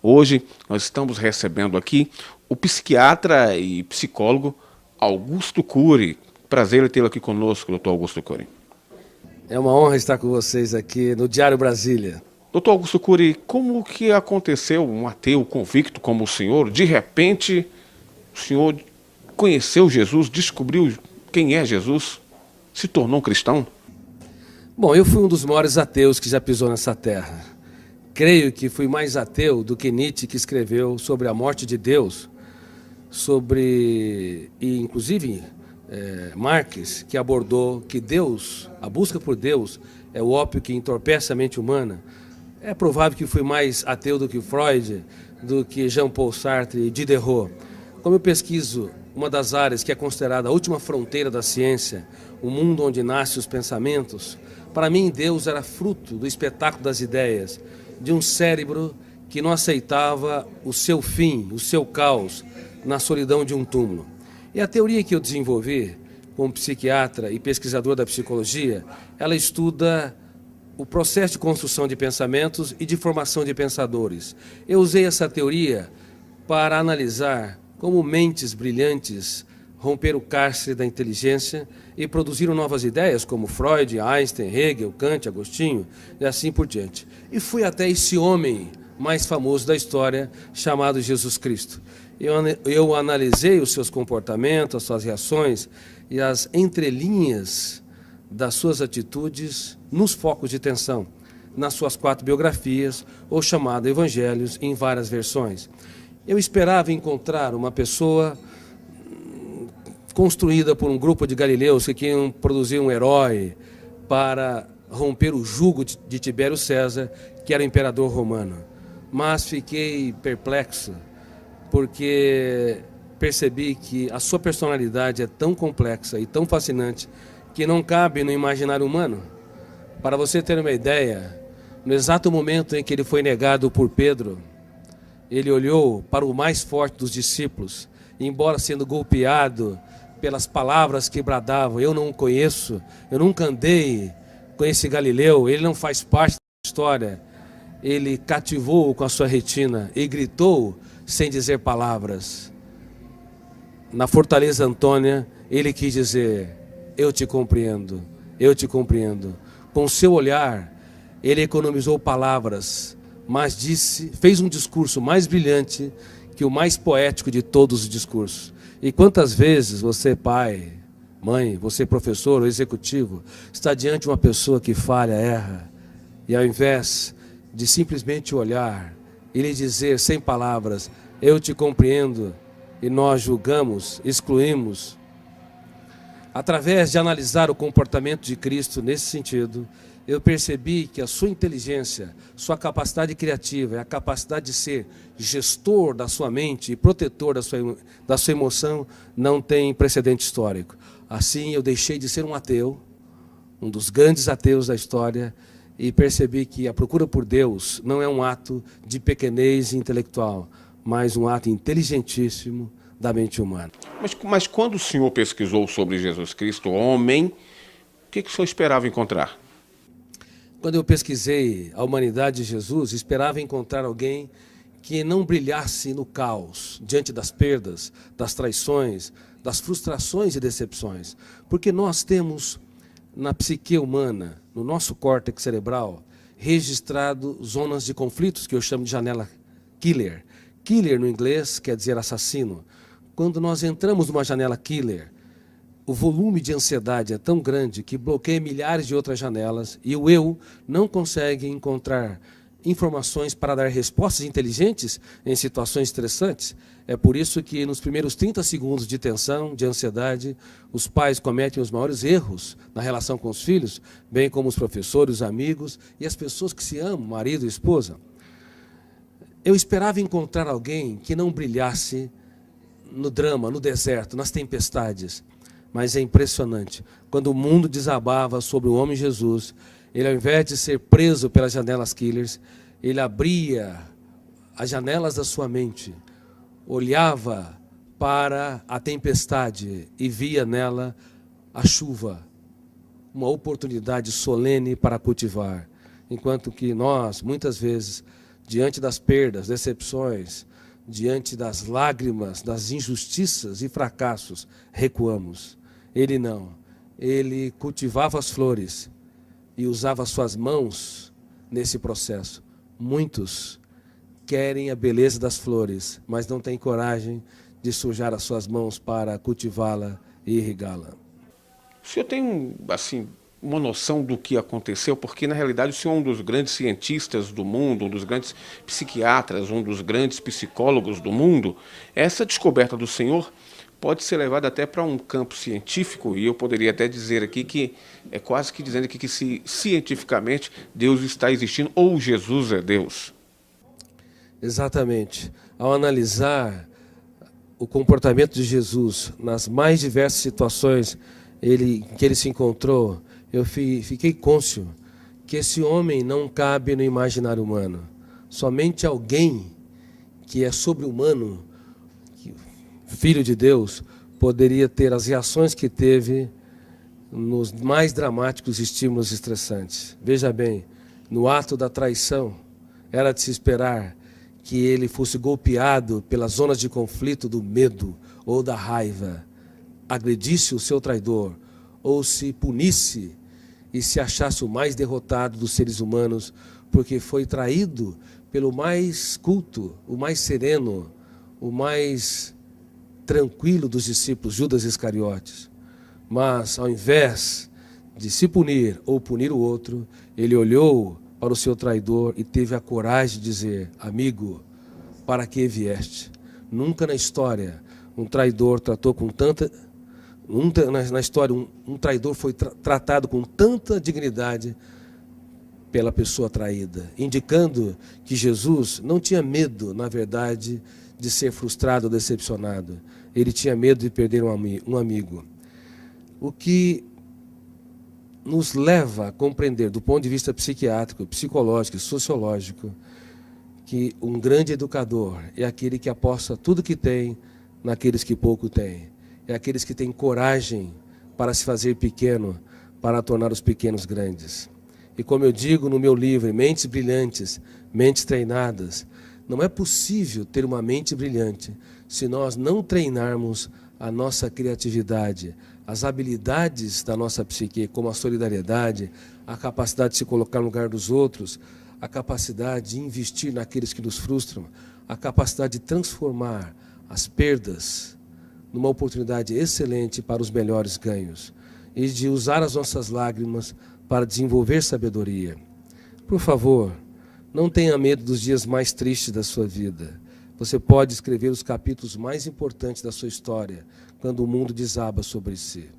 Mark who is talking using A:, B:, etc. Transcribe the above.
A: Hoje nós estamos recebendo aqui o psiquiatra e psicólogo Augusto Cury. Prazer em tê-lo aqui conosco, doutor Augusto Cury.
B: É uma honra estar com vocês aqui no Diário Brasília.
A: Doutor Augusto Cury, como que aconteceu um ateu convicto como o senhor? De repente, o senhor conheceu Jesus, descobriu quem é Jesus, se tornou um cristão?
B: Bom, eu fui um dos maiores ateus que já pisou nessa terra. Creio que fui mais ateu do que Nietzsche, que escreveu sobre a morte de Deus, e inclusive Marx, que abordou que Deus, a busca por Deus, é o ópio que entorpece a mente humana. É provável que fui mais ateu do que Freud, do que Jean-Paul Sartre e Diderot. Como eu pesquiso uma das áreas que é considerada a última fronteira da ciência, o mundo onde nascem os pensamentos, para mim Deus era fruto do espetáculo das ideias, de um cérebro que não aceitava o seu fim, o seu caos, na solidão de um túmulo. E a teoria que eu desenvolvi, como psiquiatra e pesquisador da psicologia, ela estuda o processo de construção de pensamentos e de formação de pensadores. Eu usei essa teoria para analisar como mentes brilhantes romperam o cárcere da inteligência e produziram novas ideias, como Freud, Einstein, Hegel, Kant, Agostinho e assim por diante. E fui até esse homem mais famoso da história, chamado Jesus Cristo. Eu analisei os seus comportamentos, as suas reações e as entrelinhas das suas atitudes nos focos de tensão, nas suas 4 biografias, ou chamado Evangelhos, em várias versões. Eu esperava encontrar uma pessoa construída por um grupo de galileus que queriam produzir um herói para romper o jugo de Tibério César, que era imperador romano. Mas fiquei perplexo, porque percebi que a sua personalidade é tão complexa e tão fascinante que não cabe no imaginário humano. Para você ter uma ideia, no exato momento em que ele foi negado por Pedro, ele olhou para o mais forte dos discípulos, e, embora sendo golpeado pelas palavras que bradavam, eu não o conheço, eu nunca andei com esse Galileu, ele não faz parte da história, ele cativou com a sua retina e gritou sem dizer palavras. Na Fortaleza Antônia, ele quis dizer: eu te compreendo, eu te compreendo. Com o seu olhar, ele economizou palavras, mas fez um discurso mais brilhante que o mais poético de todos os discursos. E quantas vezes você, pai, mãe, você, professor ou executivo, está diante de uma pessoa que falha, erra, e ao invés de simplesmente olhar e lhe dizer sem palavras: eu te compreendo, e nós julgamos, excluímos. Através de analisar o comportamento de Cristo nesse sentido, eu percebi que a sua inteligência, sua capacidade criativa e a capacidade de ser gestor da sua mente e protetor da sua emoção não tem precedente histórico. Assim, eu deixei de ser um ateu, um dos grandes ateus da história, e percebi que a procura por Deus não é um ato de pequenez intelectual, mas um ato inteligentíssimo da mente humana.
A: Mas quando o senhor pesquisou sobre Jesus Cristo, homem, o que o senhor esperava encontrar?
B: Quando eu pesquisei a humanidade de Jesus, esperava encontrar alguém que não brilhasse no caos, diante das perdas, das traições, das frustrações e decepções. Porque nós temos na psique humana, no nosso córtex cerebral, registrado zonas de conflitos que eu chamo de janela killer. Killer no inglês quer dizer assassino. Quando nós entramos numa janela killer, o volume de ansiedade é tão grande que bloqueia milhares de outras janelas e o eu não consegue encontrar informações para dar respostas inteligentes em situações estressantes. É por isso que nos primeiros 30 segundos de tensão, de ansiedade, os pais cometem os maiores erros na relação com os filhos, bem como os professores, os amigos e as pessoas que se amam, marido e esposa. Eu esperava encontrar alguém que não brilhasse no drama, no deserto, nas tempestades. Mas é impressionante, quando o mundo desabava sobre o homem Jesus, ele, ao invés de ser preso pelas janelas killers, ele abria as janelas da sua mente, olhava para a tempestade e via nela a chuva, uma oportunidade solene para cultivar. Enquanto que nós, muitas vezes, diante das perdas, decepções, diante das lágrimas, das injustiças e fracassos, recuamos. Ele não. Ele cultivava as flores e usava suas mãos nesse processo. Muitos querem a beleza das flores, mas não têm coragem de sujar as suas mãos para cultivá-la e irrigá-la.
A: O senhor tem, assim, uma noção do que aconteceu? Porque, na realidade, o senhor é um dos grandes cientistas do mundo, um dos grandes psiquiatras, um dos grandes psicólogos do mundo. Essa descoberta do senhor pode ser levada até para um campo científico, e eu poderia até dizer aqui que é quase que dizendo aqui que se cientificamente Deus está existindo ou Jesus é Deus.
B: Exatamente. Ao analisar o comportamento de Jesus nas mais diversas situações que ele se encontrou, eu fiquei cônscio que esse homem não cabe no imaginário humano. Somente alguém que é sobre-humano, filho de Deus, poderia ter as reações que teve nos mais dramáticos estímulos estressantes. Veja bem, no ato da traição, era de se esperar que ele fosse golpeado pelas zonas de conflito do medo ou da raiva, agredisse o seu traidor, ou se punisse e se achasse o mais derrotado dos seres humanos, porque foi traído pelo mais culto, o mais sereno, o mais tranquilo dos discípulos, Judas Iscariotes. Mas, ao invés de se punir ou punir o outro, ele olhou para o seu traidor e teve a coragem de dizer: amigo, para que vieste? Nunca na história um traidor tratou com tanta... Na história, um traidor foi tratado com tanta dignidade pela pessoa traída, indicando que Jesus não tinha medo, na verdade, de ser frustrado ou decepcionado. Ele tinha medo de perder um amigo. O que nos leva a compreender, do ponto de vista psiquiátrico, psicológico e sociológico, que um grande educador é aquele que aposta tudo que tem naqueles que pouco têm. É aqueles que têm coragem para se fazer pequeno, para tornar os pequenos grandes. E como eu digo no meu livro, Mentes Brilhantes, Mentes Treinadas, não é possível ter uma mente brilhante se nós não treinarmos a nossa criatividade, as habilidades da nossa psique, como a solidariedade, a capacidade de se colocar no lugar dos outros, a capacidade de investir naqueles que nos frustram, a capacidade de transformar as perdas numa oportunidade excelente para os melhores ganhos e de usar as nossas lágrimas para desenvolver sabedoria. Por favor, não tenha medo dos dias mais tristes da sua vida. Você pode escrever os capítulos mais importantes da sua história quando o mundo desaba sobre si.